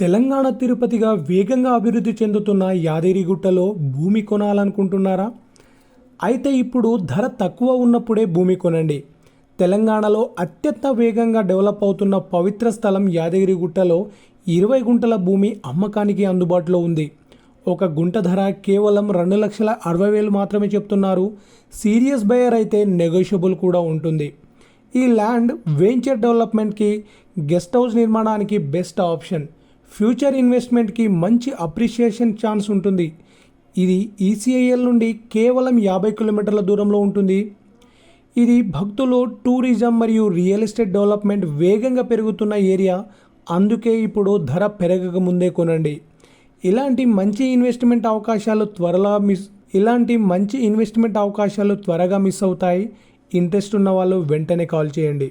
తెలంగాణ తిరుపతిగా వేగంగా అభివృద్ధి చెందుతున్న యాదగిరిగుట్టలో భూమి కొనాలనుకుంటున్నారా? అయితే ఇప్పుడు ధర తక్కువ ఉన్నప్పుడే భూమి కొనండి. తెలంగాణలో అత్యంత వేగంగా డెవలప్ అవుతున్న పవిత్ర స్థలం యాదగిరిగుట్టలో 20 గుంటల భూమి అమ్మకానికి అందుబాటులో ఉంది. ఒక గుంట ధర కేవలం 2,60,000 మాత్రమే చెప్తున్నారు. సీరియస్ బయర్ అయితే నెగోషియబుల్ కూడా ఉంటుంది. ఈ ల్యాండ్ వెంచర్ డెవలప్మెంట్కి, గెస్ట్ హౌస్ నిర్మాణానికి బెస్ట్ ఆప్షన్. ఫ్యూచర్ ఇన్వెస్ట్మెంట్కి మంచి అప్రిషియేషన్ ఛాన్స్ ఉంటుంది. ఇది ఈసీఐఎల్ నుండి కేవలం 50 కిలోమీటర్ల దూరంలో ఉంటుంది. ఇది భక్తులు, టూరిజం మరియు రియల్ ఎస్టేట్ డెవలప్మెంట్ వేగంగా పెరుగుతున్న ఏరియా. అందుకే ఇప్పుడు ధర పెరగక ముందే కొనండి. ఇలాంటి మంచి ఇన్వెస్ట్మెంట్ అవకాశాలు త్వరగా మిస్ అవుతాయి. ఇంట్రెస్ట్ ఉన్న వాళ్ళు వెంటనే కాల్ చేయండి.